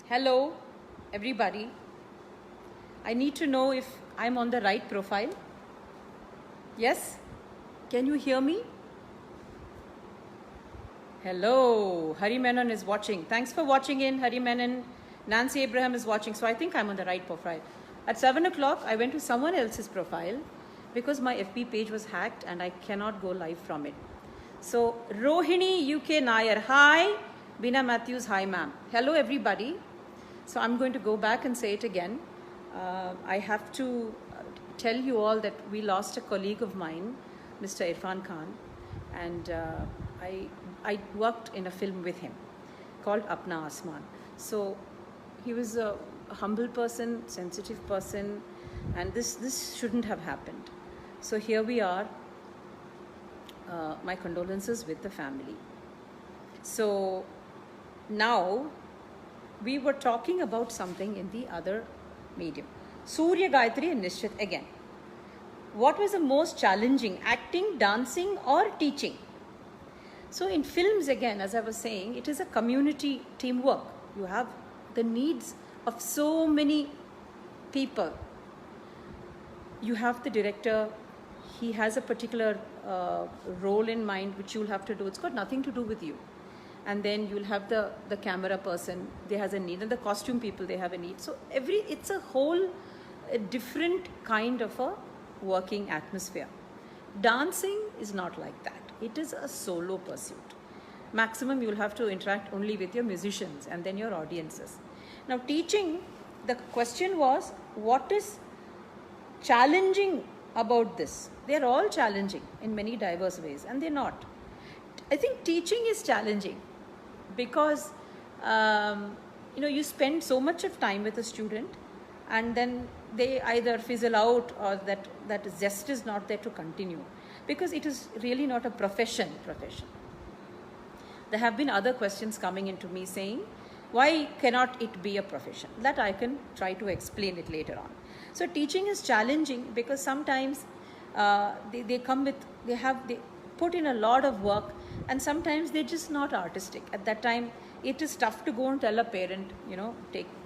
Hello, everybody. I need to know if I'm on the right profile. Yes? Can you hear me? Hello, Hari Menon is watching. Thanks for watching in, Hari Menon. Nancy Abraham is watching, so I think I'm on the right profile. At 7 o'clock, I went to someone else's profile because my FB page was hacked and I cannot go live from it. So, Rohini UK Nair, hi. Bina Matthews, hi ma'am. Hello everybody. So I'm going to go back and say it again. I have to tell you all that we lost a colleague of mine, Mr. Irfan Khan, and I worked in a film with him called Apna Asman. So he was a humble person, sensitive person, and this shouldn't have happened. So here we are. My condolences with the family. So now we were talking about something in the other medium. Surya Gayatri and Nishchit again. What was the most challenging, acting, dancing or teaching? So in films again, as I was saying, it is a community teamwork. You have the needs of so many people. You have the director, he has a particular role in mind which you'll have to do. It's got nothing to do with you. And then you'll have the camera person, they has a need, and the costume people, they have a need. So it's a whole different kind of a working atmosphere. Dancing is not like that. It is a solo pursuit. Maximum you'll have to interact only with your musicians and then your audiences. Now teaching, the question was, what is challenging about this? They're all challenging in many diverse ways, and they're not. I think teaching is challenging because you spend so much of time with a student and then they either fizzle out or that zest is not there to continue, because it is really not a profession. There have been other questions coming into me saying, why cannot it be a profession? That I can try to explain it later on. So teaching is challenging because sometimes they put in a lot of work, and sometimes they're just not artistic. At that time, it is tough to go and tell a parent,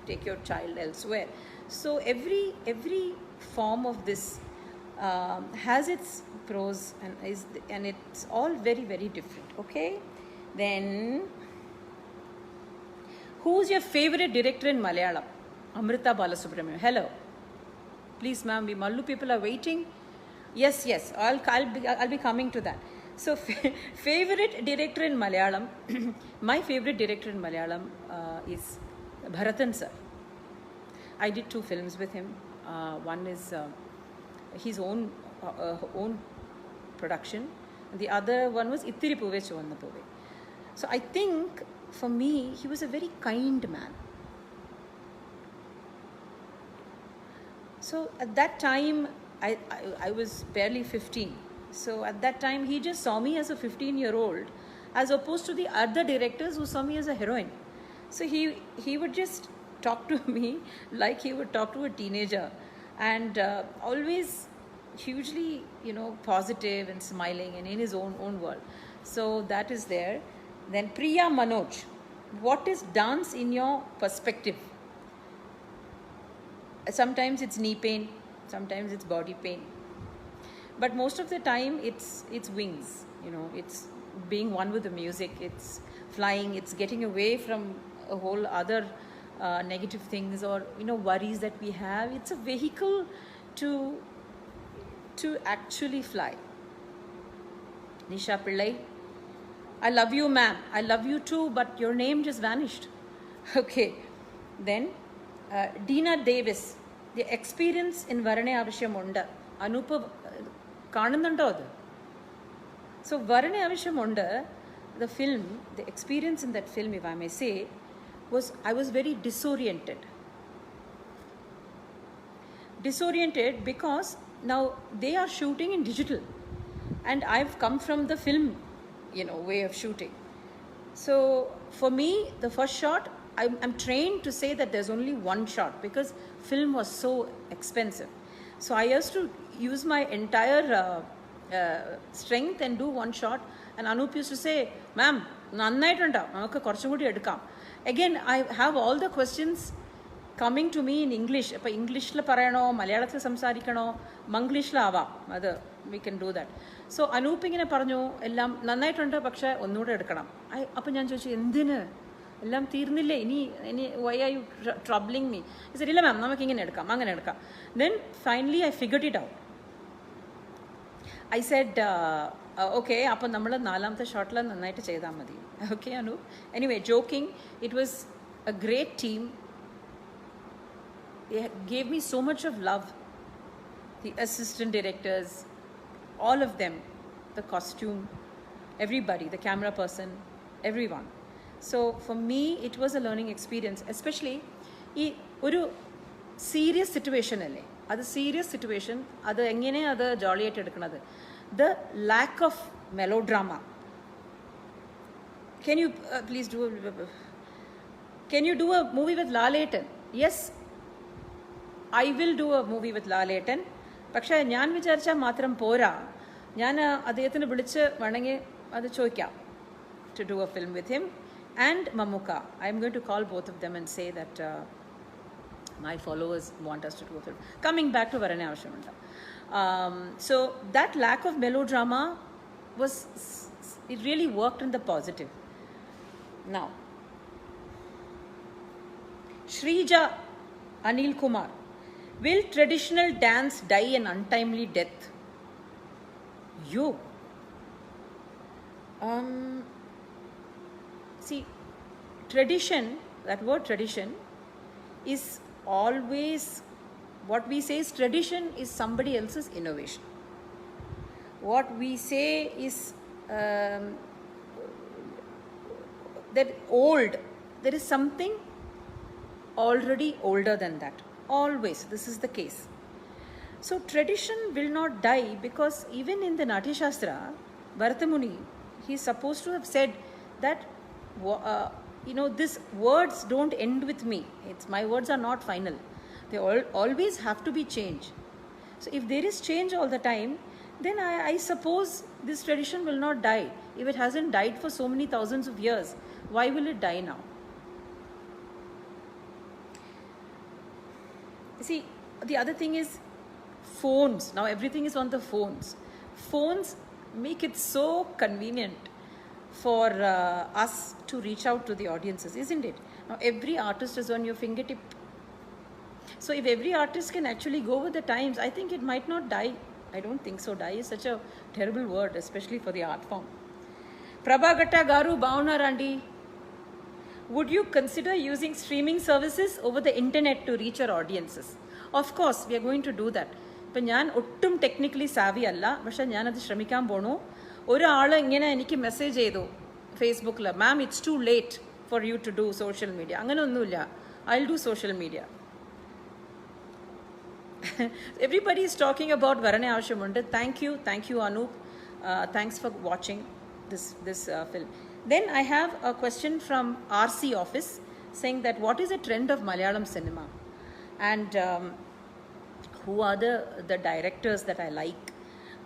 take your child elsewhere. So every form of this has its pros and it's all very, very different. Okay, then who's your favorite director in Malayalam? Amrita Balasubramanian. Hello, please, ma'am. We Mallu people are waiting. Yes. I'll be coming to that. So, favorite director in Malayalam. My favorite director in Malayalam is Bharathan sir. I did 2 films with him. One is his own production. The other one was Ittiri Puve Chuvanna Puve. So I think for me, he was a very kind man. So at that time, I was barely 15. So at that time, he just saw me as a 15-year-old, as opposed to the other directors who saw me as a heroine. So he would just talk to me like he would talk to a teenager, and always hugely, positive and smiling and in his own world. So that is there. Then Priya Manoj, what is dance in your perspective? Sometimes it's knee pain, sometimes it's body pain. But most of the time, it's wings, it's being one with the music, it's flying, it's getting away from a whole other negative things or, worries that we have. It's a vehicle to actually fly. Nisha Pillai, I love you, ma'am. I love you too, but your name just vanished. Okay. Then, Dina Davis, the experience in Varane Avashyam Unda. Anupa കാണുന്നുണ്ടോ അത്? So Varane Avashyam Unda, the film, the experience in that film, if I may say, I was very disoriented. Disoriented because now they are shooting in digital and I've come from the film, way of shooting. So for me, the first shot, I'm trained to say that there's only one shot because film was so expensive. So I used to use my entire strength and do one shot, And Anup used to say, ma'am, നന്നായിട്ടുണ്ടോ, നമുക്ക് കുറച്ചും കൂടി എടുക്കാം. Again, I have all the questions coming to me in English. അപ്പോൾ ഇംഗ്ലീഷിൽ പറയണോ, മലയാളത്തിൽ സംസാരിക്കണോ, മംഗ്ലീഷിലാവാം, അത് we can do that. So Anoop ഇങ്ങനെ പറഞ്ഞു, എല്ലാം നന്നായിട്ടുണ്ട്, പക്ഷേ ഒന്നുകൂടെ എടുക്കണം. അപ്പോൾ ഞാൻ ചോദിച്ചു, എന്തിന്, എല്ലാം തീർന്നില്ലേ, ഇനി why are you troubling me? I said, ഇല്ല മാം, നമുക്ക് ഇങ്ങനെ എടുക്കാം, അങ്ങനെ എടുക്കാം. Then finally I figured it out. I said, okay, അപ്പോൾ നമ്മൾ നാലാമത്തെ ഷോട്ടിൽ നന്നായിട്ട് ചെയ്താൽ മതി. Okay, Anu. Anyway, joking, it was a great team. They gave me so much of love. The assistant directors, all of them, the costume, everybody, the camera person, everyone. So for me, it was a learning experience, especially ഈ ഒരു serious situation അല്ലേ, അത് serious situation, അത് എങ്ങനെ അത് ജോളിയായിട്ട് എടുക്കുന്നത്, the lack of melodrama. Can you please do a movie with Lalaten? Yes, I will do a movie with Lalaten. പക്ഷേ ഞാൻ വിചാരിച്ചാൽ മാത്രം പോരാ, ഞാൻ അദ്ദേഹത്തിന് വിളിച്ച് വേണമെങ്കിൽ അത് ചോദിക്കാം, to do a film with him and Mammootka. I am going to call both of them and say that my followers want us to do a film. Coming back to Varane Avashamunda. So that lack of melodrama it really worked in the positive. Now, Shrija Anil Kumar, will traditional dance die an untimely death? You. See, tradition, that word tradition, is always, what we say is tradition is somebody else's innovation. What we say is that old, there is something already older than that. Always, this is the case. So tradition will not die, because even in the Natya Shastra, Bharatamuni, he is supposed to have said that these words don't end with me. My words are not final. They always have to be changed. So if there is change all the time, then I suppose this tradition will not die. If it hasn't died for so many thousands of years, why will it die now? See, the other thing is phones. Now everything is on the phones. Phones make it so convenient for us to reach out to the audiences, isn't it? Now every artist is on your fingertip. So if every artist can actually go with the times, I think it might not die. I don't think so. Die is such a terrible word, especially for the art form. Prabhagatta Garu Baunarandi, would you consider using streaming services over the internet to reach your audiences? Of course, we are going to do that. ഇപ്പം ഞാൻ ഒട്ടും technically Xavi അല്ല, പക്ഷേ ഞാനത് ശ്രമിക്കാൻ പോണു. ഒരാൾ ഇങ്ങനെ എനിക്ക് മെസ്സേജ് ചെയ്തു ഫേസ്ബുക്കിൽ, ma'am it's too late for you to do social media. അങ്ങനെ ഒന്നുമില്ല, I will do social media. Everybody is talking about Varane Avashamunda. Thank you Anup. Thanks for watching this film. Then I have a question from RC office saying that what is the trend of Malayalam cinema, and who are the directors that I like?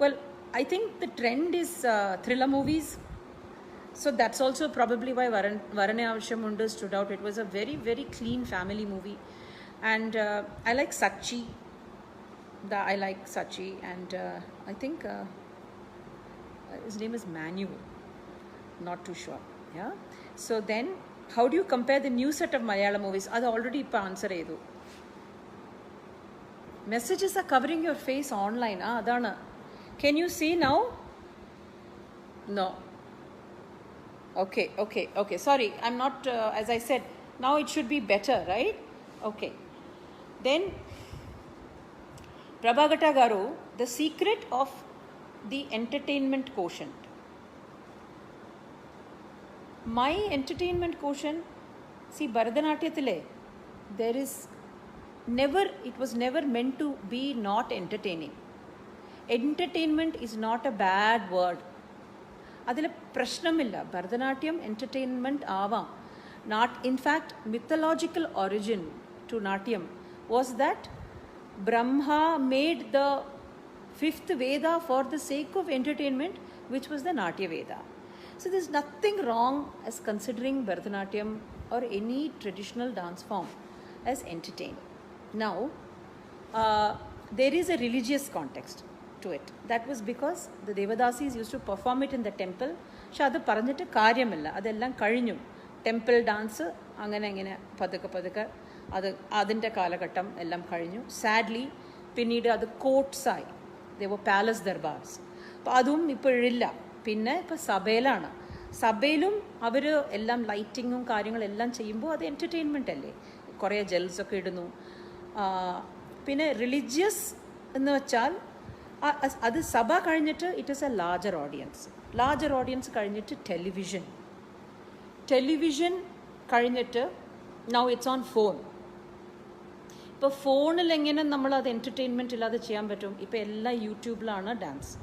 Well, I think the trend is thriller movies. So that's also probably why Varane Avashamunda stood out. It was a very, very clean family movie, and I like Sachi. I like Sachi, and I think his name is Manu. Not too sure. Yeah. So then, how do you compare the new set of Malayalam movies? That's already answer edu. Messages are covering your face online. Adana. Can you see now? No. Okay. Sorry, I'm not. As I said, now it should be better, right? Okay. Then, Prabhagatta Garu, the secret of the entertainment quotient. My entertainment quotient, see, Bharatanatyatile, it was never meant to be not entertaining. Entertainment is not a bad word. Adile prashnamilla. Bharatanatyam entertainment avam. In fact, mythological origin to Natyam was that Brahma made the 5th Veda for the sake of entertainment, which was the Natya Veda. So there's nothing wrong as considering Bharatanatyam or any traditional dance form as entertaining. Now, there is a religious context to it. That was because the Devadasis used to perform it in the temple. പക്ഷെ അത് പറഞ്ഞിട്ട് കാര്യമില്ല, അതെല്ലാം കഴിഞ്ഞു. Temple dance അങ്ങനെ പതുക്കെ അതിൻ്റെ കാലഘട്ടം എല്ലാം കഴിഞ്ഞു. സാഡ്ലി പിന്നീട് അത് കോർട്ട്സായി, ദേവ പാലസ് ദർബാർസ്. അപ്പോൾ അതും ഇപ്പോഴില്ല. പിന്നെ ഇപ്പോൾ സഭയിലാണ്. സഭയിലും അവർ എല്ലാം ലൈറ്റിങ്ങും കാര്യങ്ങളെല്ലാം ചെയ്യുമ്പോൾ അത് എൻ്റർടൈൻമെൻ്റ് അല്ലേ, കുറേ ജെൽസൊക്കെ ഇടുന്നു. പിന്നെ റിലീജിയസ് എന്ന് വെച്ചാൽ അത് സഭ കഴിഞ്ഞിട്ട് it is A larger audience കഴിഞ്ഞിട്ട് ടെലിവിഷൻ കഴിഞ്ഞിട്ട് നൗ ഇറ്റ്സ് ഓൺ ഫോൺ. ഇപ്പോൾ ഫോണിൽ എങ്ങനെ നമ്മളത് എൻ്റർടൈൻമെൻറ്റ് ഇല്ലാതെ ചെയ്യാൻ പറ്റും? ഇപ്പോൾ എല്ലാം യൂട്യൂബിലാണ് ഡാൻസ്.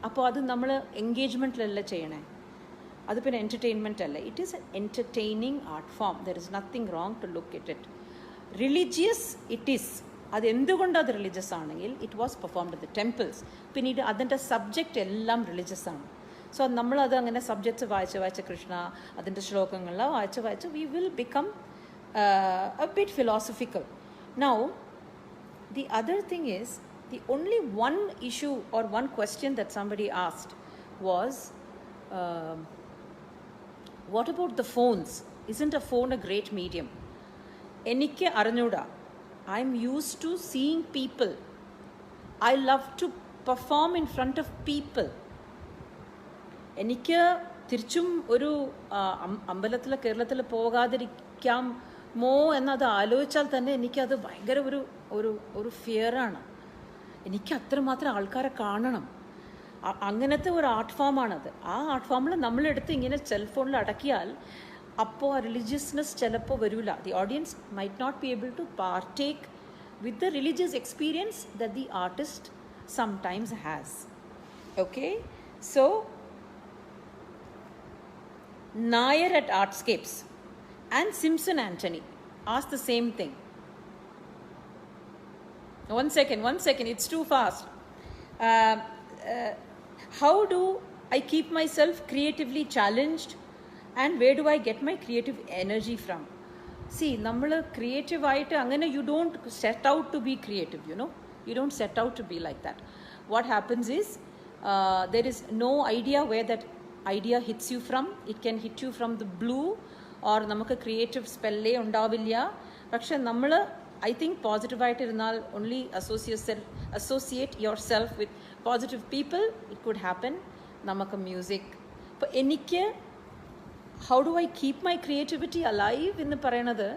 അപ്പോൾ അത് നമ്മൾ എൻഗേജ്മെൻറ്റിലല്ല ചെയ്യണേ, അത് പിന്നെ എൻ്റർടൈൻമെൻറ്റ് അല്ല. It is an entertaining art form. There is nothing wrong to look it. Religious it is. അതെന്തുകൊണ്ട് അത് റിലീജിയസ് ആണെങ്കിൽ it was performed in the temples. പിന്നീട് അതിൻ്റെ സബ്ജക്റ്റ് എല്ലാം റിലീജിയസ് ആണ്. സോ നമ്മളത് അങ്ങനെ സബ്ജക്ട്സ് വായിച്ച് കൃഷ്ണ അതിൻ്റെ ശ്ലോകങ്ങളെല്ലാം വായിച്ച് we will become A bit philosophical. Now, the other thing is, the only one issue or one question that somebody asked was, what about the phones? Isn't a phone a great medium? Enikke arnjuda. I'm used to seeing people. I love to perform in front of people. എനിക്ക് തിരിച്ചും ഒരു അമ്പലത്തിൽ കേരളത്തിൽ പോകാതിരിക്കാം എന്നത് ആലോചിച്ചാൽ തന്നെ എനിക്കത് ഭയങ്കര ഒരു ഫിയറാണ്. എനിക്ക് അത്രമാത്രം ആൾക്കാരെ കാണണം. അങ്ങനത്തെ ഒരു ആർട്ട് ഫോമാണത്. ആ ആർട്ട് ഫോമിൽ നമ്മളെടുത്ത് ഇങ്ങനെ സെൽഫോണിൽ അടക്കിയാൽ അപ്പോൾ ആ റിലീജിയസ്നെസ് ചിലപ്പോൾ വരില്ല. The audience might not be able to partake with the religious experience that the artist sometimes has. Okay, so Nair at Artscapes and Simpson Anthony asked the same thing. One second, it's too fast. How do I keep myself creatively challenged, and where do I get my creative energy from? See, നമ്മൾ creative ആയിട്ട് അങ്ങനെ you don't set out to be creative, you don't set out to be like that. What happens is there is no idea where that idea hits you from. It can hit you from the blue, or നമുക്ക് creative സ്പെല്ലേ ഉണ്ടാവില്ല. പക്ഷെ നമ്മൾ I think പോസിറ്റീവായിട്ട് ഇരുന്നാൽ only associate yourself with positive people, it could happen. നമുക്ക് music ഇപ്പോൾ എനിക്ക് how do I keep my creativity alive എന്ന് പറയണത്,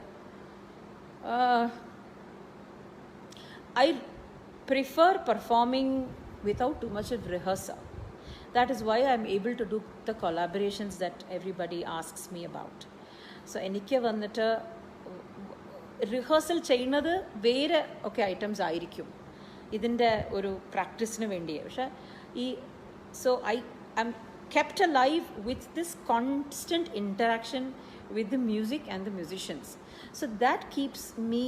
I prefer performing without too much of rehearsal. That is why I'm able to do the collaborations that everybody asks me about. So എനിക്ക് വന്നിട്ട് rehearsal ചെയ്യുന്നത് വേറെ ഒക്കെ items ആയിരിക്കും ഇതിൻ്റെ ഒരു പ്രാക്ടീസിന് വേണ്ടി. പക്ഷേ so I'm kept alive with this constant interaction with the music and the musicians. So that keeps me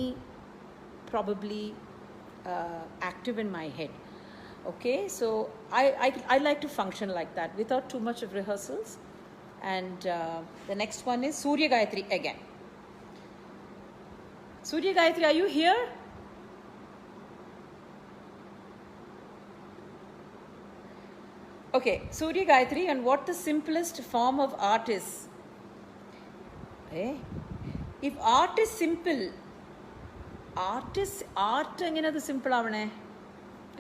probably active in my head. Okay, so I like to function like that without too much of rehearsals. And the next one is Surya Gayatri again. Surya Gayatri, are you here? Okay, Surya Gayatri, and what the simplest form of art is? If art is simple, art എങ്ങനെ അത് simple ആവണേ?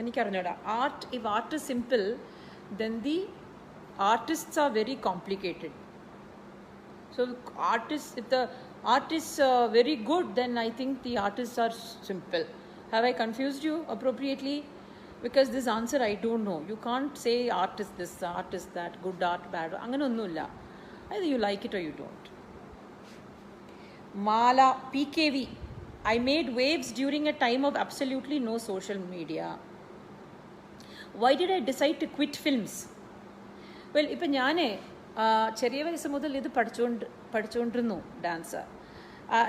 എനിക്കറിഞ്ഞൂടാ. if art is simple, then the artists are very complicated. So if the art is very good, then I think the artists are simple. Have I confused you appropriately? Because this answer I don't know. You can't say art is this, art is that, good art, bad. അങ്ങനെ ഒന്നുമില്ല. Either you like it or you don't. Mala PKV, I made waves during a time of absolutely no social media. Why did I decide to quit films? Well, ഇപ്പം ഞാൻ ചെറിയ വയസ്സ് മുതൽ ഇത് പഠിച്ചുകൊണ്ടിരുന്നു dance.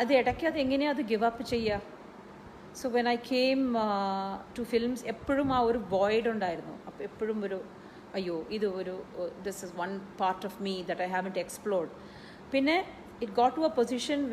അത് ഇടയ്ക്ക് അത് എങ്ങനെയാണ് അത് ഗിവ് അപ്പ് ചെയ്യുക? So when I came to films എപ്പോഴും ആ ഒരു വോയിഡ് ഉണ്ടായിരുന്നു. അപ്പോൾ എപ്പോഴും അയ്യോ ഇത് ഒരു this is one part of me that I haven't explored. പിന്നെ it got to a position